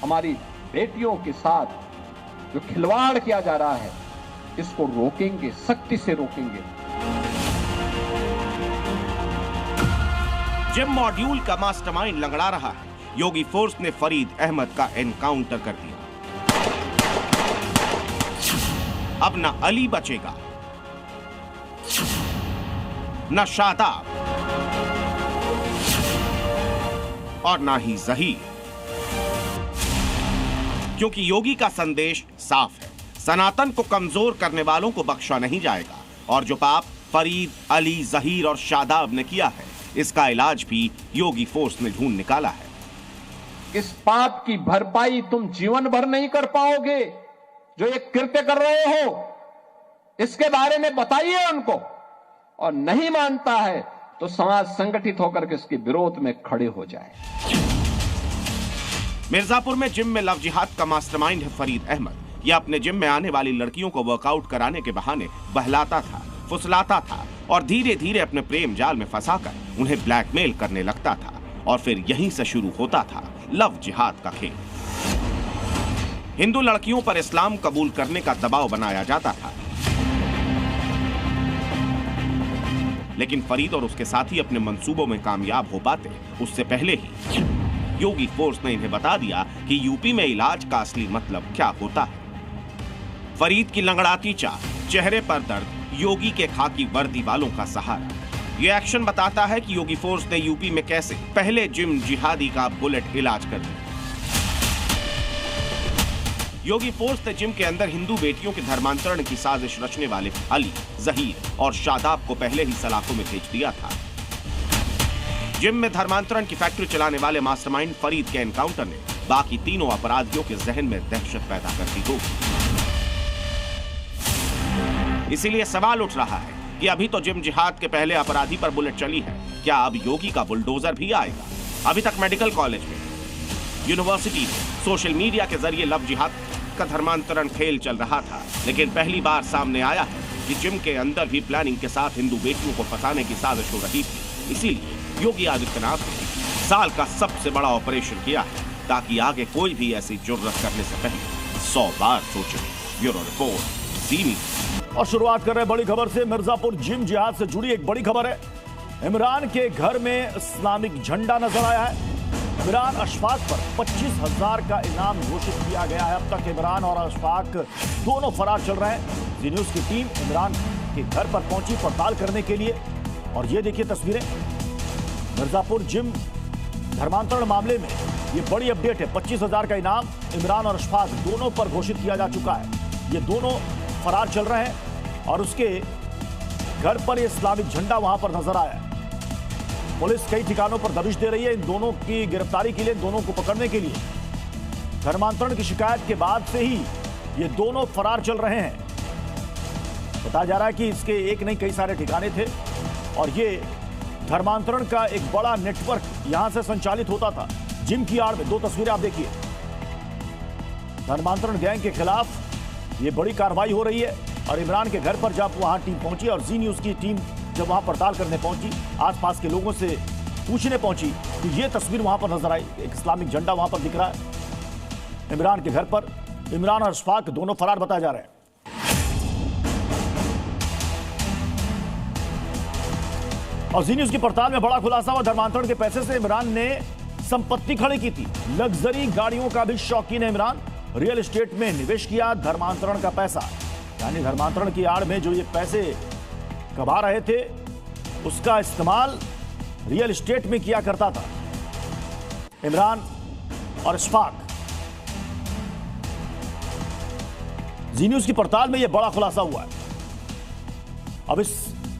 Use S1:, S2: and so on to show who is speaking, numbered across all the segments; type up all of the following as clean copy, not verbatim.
S1: हमारी बेटियों के साथ जो खिलवाड़ किया जा रहा है, इसको रोकेंगे, सख्ती से रोकेंगे।
S2: जिम मॉड्यूल का मास्टरमाइंड लंगड़ा रहा है, योगी फोर्स ने फरीद अहमद का एनकाउंटर कर दिया। अब न अली बचेगा, न शादाब और ना ही ज़हीर, क्योंकि योगी का संदेश साफ है, सनातन को कमजोर करने वालों को बख्शा नहीं जाएगा और जो पाप फरीद, अली, ज़हीर और शादाब ने किया है, इसका इलाज भी योगी फोर्स ने ढूंढ निकाला है।
S1: इस पाप की भरपाई तुम जीवन भर नहीं कर पाओगे। जो ये कृत्य कर रहे हो, इसके बारे में बताइए उनको, और नहीं मानता है तो समाज संगठित होकर के इसके विरोध में खड़े हो जाए।
S2: मिर्जापुर में जिम में लव जिहाद का मास्टरमाइंड है फरीद अहमद। यह अपने जिम में आने वाली लड़कियों को वर्कआउट कराने के बहाने बहलाता था, फुसलाता था और धीरे धीरे अपने प्रेम जाल में फंसाकर उन्हें ब्लैकमेल करने लगता था और फिर यहीं से शुरू होता था लव जिहाद का खेल। हिंदू लड़कियों पर इस्लाम कबूल करने का दबाव बनाया जाता था, लेकिन फरीद और उसके साथी अपने मंसूबों में कामयाब हो पाते उससे पहले ही योगी फोर्स ने इन्हें बता दिया कि यूपी में इलाज का असली मतलब क्या होता है। फरीद की लंगड़ाती चाल, चेहरे पर दर्द, योगी के खाकी वर्दी वालों का सहारा। यह एक्शन बताता है कि योगी फोर्स ने यूपी में कैसे पहले जिम जिहादी का बुलेट इलाज कर दिया। योगी फोर्स ने जिम के अंदर हिंदू बेटियों के धर्मांतरण की साजिश रचने वाले अली, ज़हीर और शादाब को पहले ही सलाखों में भेज दिया था। जिम में धर्मांतरण की फैक्ट्री चलाने वाले मास्टरमाइंड फरीद के एनकाउंटर ने बाकी तीनों अपराधियों के जहन में दहशत पैदा कर दी होगी। इसीलिए सवाल उठ रहा है कि अभी तो जिम जिहाद के पहले अपराधी पर बुलेट चली है, क्या अब योगी का बुलडोजर भी आएगा? अभी तक मेडिकल कॉलेज में, यूनिवर्सिटी में, सोशल मीडिया के जरिए लव जिहाद का धर्मांतरण खेल चल रहा था, लेकिन पहली बार सामने आया है कि जिम के अंदर भी प्लानिंग के साथ हिंदू बेटियों को फंसाने की साजिश हो रही थी। इसीलिए योगी आदित्यनाथ ने साल का सबसे बड़ा ऑपरेशन किया है, ताकि आगे कोई भी ऐसी जुर्रत करने से पहले 100 बार सोचे। ब्यूरो रिपोर्ट, जी न्यूज़।
S3: और शुरुआत कर रहे बड़ी खबर से। मिर्जापुर जिम जिहाद से जुड़ी एक बड़ी खबर है। इमरान के घर में इस्लामिक झंडा नजर आया है। इमरान अशफाक पर 25,000 का इनाम घोषित किया गया है। अब तक इमरान और अशफाक दोनों फरार चल रहे हैं। जी न्यूज़ की टीम इमरान के घर पर पहुंची पड़ताल करने के लिए, और ये देखिए तस्वीरें। मिर्जापुर जिम धर्मांतरण मामले में ये बड़ी अपडेट है। 25,000 का इनाम इमरान और अशफाक दोनों पर घोषित किया जा चुका है। ये दोनों फरार चल रहे हैं और उसके घर पर ये इस्लामिक झंडा वहां पर नजर आया है। पुलिस कई ठिकानों पर दबिश दे रही है इन दोनों की गिरफ्तारी के लिए, दोनों को पकड़ने के लिए। धर्मांतरण की शिकायत के बाद से ही ये दोनों फरार चल रहे हैं। बताया जा रहा है कि इसके एक नहीं कई सारे ठिकाने थे और ये धर्मांतरण का एक बड़ा नेटवर्क यहां से संचालित होता था जिम की आड़ में। दो तस्वीरें आप देखिए। धर्मांतरण गैंग के खिलाफ ये बड़ी कार्रवाई हो रही है और इमरान के घर पर जब वहां टीम पहुंची और जी न्यूज़ की टीम जब वहां पड़ताल करने पहुंची, आसपास के लोगों से पूछने पहुंची, तो ये तस्वीर वहां पर नजर आई। एक इस्लामिक झंडा वहां पर दिख रहा है इमरान के घर पर। इमरान और अशफाक दोनों फरार बताए जा रहे हैं। और जी न्यूज़ की पड़ताल में बड़ा खुलासा हुआ। धर्मांतरण के पैसे से इमरान ने संपत्ति खड़ी की थी। लग्जरी गाड़ियों का भी शौकीन है इमरान। रियल एस्टेट में निवेश किया धर्मांतरण का पैसा, यानी धर्मांतरण की आड़ में जो ये पैसे कमा रहे थे उसका इस्तेमाल रियल एस्टेट में किया करता था इमरान और अशफाक। जी न्यूज़ की पड़ताल में यह बड़ा खुलासा हुआ है। अब इस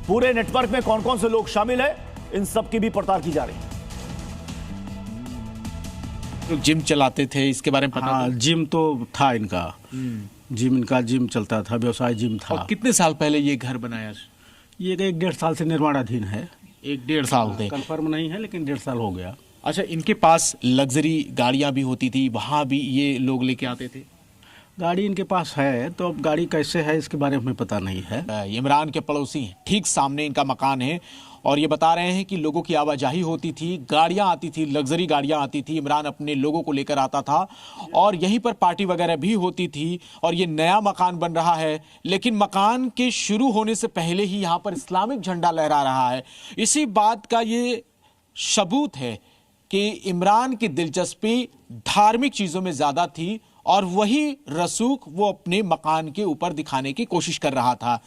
S3: पूरे नेटवर्क में कौन कौन से लोग शामिल हैं, इन सब की भी पड़ताल की जा रही है।
S4: जिम चलाते थे, इसके बारे में पता?
S5: हाँ, जिम तो था इनका। जिम चलता था, व्यवसाय जिम था।
S4: और कितने साल पहले ये घर बनाया?
S5: ये 1.5 साल से निर्माणाधीन है।
S4: 1.5 साल से
S5: कंफर्म नहीं है, लेकिन 1.5 साल हो गया।
S4: अच्छा, इनके पास लग्जरी गाड़ियां भी होती थी, वहां भी ये लोग लेके आते थे?
S5: गाड़ी इनके पास है, तो अब गाड़ी कैसे है इसके बारे में पता नहीं है।
S4: इमरान के पड़ोसी हैं, ठीक सामने इनका मकान है और ये बता रहे हैं कि लोगों की आवाजाही होती थी, गाड़ियां आती थी, लग्जरी गाड़ियां आती थी, इमरान अपने लोगों को लेकर आता था और यहीं पर पार्टी वगैरह भी होती थी। और ये नया मकान बन रहा है, लेकिन मकान के शुरू होने से पहले ही यहाँ पर इस्लामिक झंडा लहरा रहा है। इसी बात का ये सबूत है कि इमरान की दिलचस्पी धार्मिक चीजों में ज्यादा थी और वही रसूख वो अपने मकान के ऊपर दिखाने की कोशिश कर रहा था।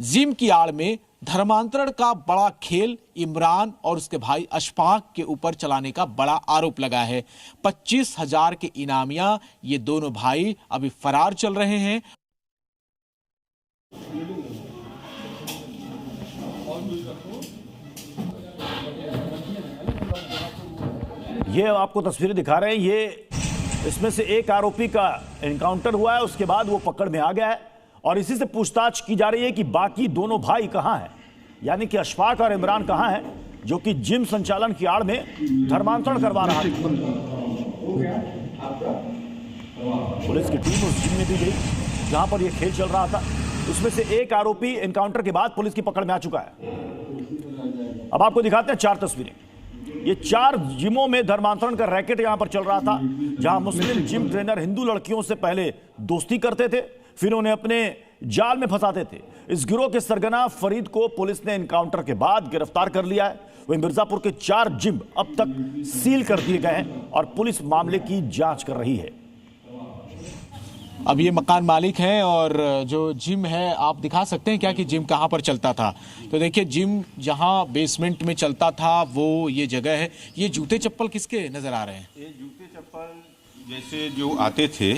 S4: जिम की आड़ में धर्मांतरण का बड़ा खेल इमरान और उसके भाई अशफाक के ऊपर चलाने का बड़ा आरोप लगा है। 25,000 के इनामिया ये दोनों भाई अभी फरार चल रहे हैं।
S3: ये आपको तस्वीरें दिखा रहे हैं। ये इसमें से एक आरोपी का एनकाउंटर हुआ है, उसके बाद वो पकड़ में आ गया है और इसी से पूछताछ की जा रही है कि बाकी दोनों भाई कहां हैं, यानी कि अशफाक और इमरान कहां हैं, जो कि जिम संचालन की आड़ में धर्मांतरण करवा रहा था। पुलिस की टीम उस जिम में दी गई जहां पर यह खेल चल रहा था। उसमें से एक आरोपी एनकाउंटर के बाद पुलिस की पकड़ में आ चुका है। अब आपको दिखाते हैं 4 तस्वीरें। ये 4 जिमों में धर्मांतरण का रैकेट यहां पर चल रहा था, जहां मुस्लिम जिम ट्रेनर हिंदू लड़कियों से पहले दोस्ती करते थे, फिर उन्हें अपने जाल में फंसाते थे। इस गिरोह के सरगना फरीद को पुलिस ने एनकाउंटर के बाद गिरफ्तार कर लिया है। वहीं मिर्जापुर के 4 जिम अब तक सील कर दिए गए हैं और पुलिस मामले की जांच कर रही है।
S4: अब ये मकान मालिक हैं और जो जिम है, आप दिखा सकते हैं क्या कि जिम कहाँ पर चलता था? तो देखिए, जिम जहाँ बेसमेंट में चलता था वो ये जगह है। ये जूते चप्पल किसके नजर आ रहे हैं?
S6: ये जूते चप्पल जैसे जो आते थे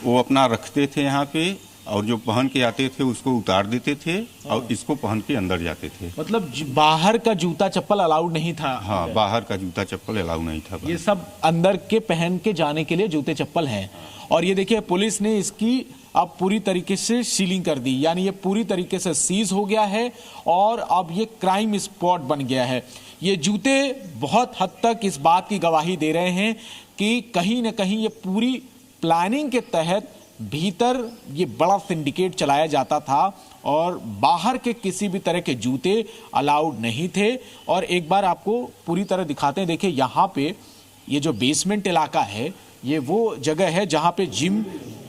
S6: वो अपना रखते थे यहाँ पे, और जो पहन के आते थे उसको उतार देते थे और इसको पहन के अंदर जाते थे।
S4: मतलब बाहर का जूता चप्पल अलाउड नहीं था?
S6: हाँ, बाहर का जूता चप्पल अलाउ नहीं था।
S4: ये सब अंदर के पहन के जाने के लिए जूते चप्पल हैं। और ये देखिए, पुलिस ने इसकी अब पूरी तरीके से सीलिंग कर दी, यानी ये पूरी तरीके से सीज हो गया है और अब ये क्राइम स्पॉट बन गया है। ये जूते बहुत हद तक इस बात की गवाही दे रहे हैं कि कहीं ना कहीं ये पूरी प्लानिंग के तहत भीतर ये बड़ा सिंडिकेट चलाया जाता था और बाहर के किसी भी तरह के जूते अलाउड नहीं थे। और एक बार आपको पूरी तरह दिखाते हैं। देखिए, यहाँ पे ये जो बेसमेंट इलाका है, ये वो जगह है जहाँ पे जिम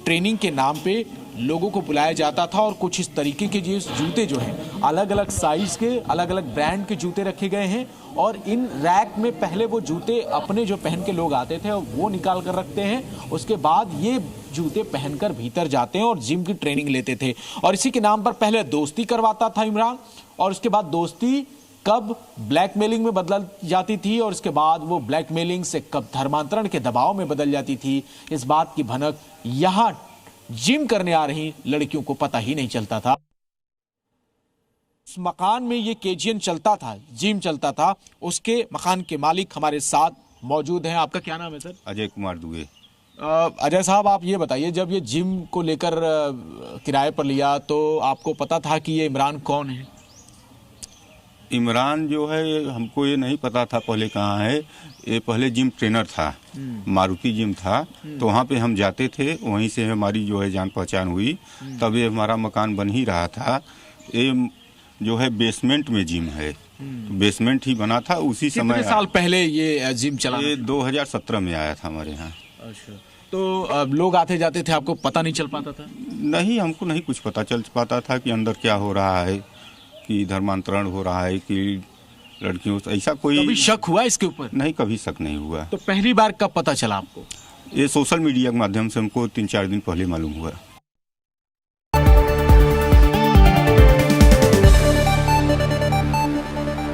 S4: ट्रेनिंग के नाम पे लोगों को बुलाया जाता था और कुछ इस तरीके के ये जूते जो हैं, अलग अलग साइज के, अलग अलग ब्रांड के जूते रखे गए हैं और इन रैक में पहले वो जूते अपने जो पहन के लोग आते थे वो निकाल कर रखते हैं। उसके बाद ये जूते पहनकर भीतर जाते हैं और जिम की ट्रेनिंग लेते थे। और इसी के नाम पर पहले दोस्ती करवाता था इमरान, और उसके बाद दोस्ती कब ब्लैकमेलिंग में बदल जाती थी और उसके बाद वो ब्लैकमेलिंग से कब धर्मांतरण के दबाव में बदल जाती थी, इस बात की भनक यहां जिम करने आ रही लड़कियों को पता ही नहीं चलता था। इस मकान में ये केजीएन चलता था, जिम चलता था, उसके मकान के मालिक हमारे साथ मौजूद हैं। आपका क्या नाम है सर?
S6: अजय कुमार दुबे।
S4: अजय साहब, आप ये बताइए, जब ये जिम को लेकर किराए पर लिया तो आपको पता था कि ये इमरान कौन है?
S6: इमरान जो है हमको ये नहीं पता था पहले कहाँ है। ये पहले जिम ट्रेनर था, मारुति जिम था, तो वहाँ पे हम जाते थे, वहीं से हमारी जो है जान पहचान हुई। तब ये हमारा मकान बन ही रहा था। ये जो है बेसमेंट में जिम है, बेसमेंट ही बना था उसी समय।
S4: कितने साल पहले ये जिम चला?
S6: ये 2017 में आया था हमारे यहाँ।
S4: अच्छा, तो लोग आते जाते थे, आपको पता नहीं चल पाता था?
S6: नहीं, हमको नहीं कुछ पता चल पाता था कि अंदर क्या हो रहा है, कि धर्मांतरण हो रहा है, कि लड़कियों से ऐसा कोई
S4: कभी शक हुआ इसके ऊपर?
S6: नहीं, कभी शक नहीं हुआ।
S4: तो पहली बार कब पता चला आपको?
S6: ये सोशल मीडिया के माध्यम से हमको 3-4 दिन पहले मालूम हुआ।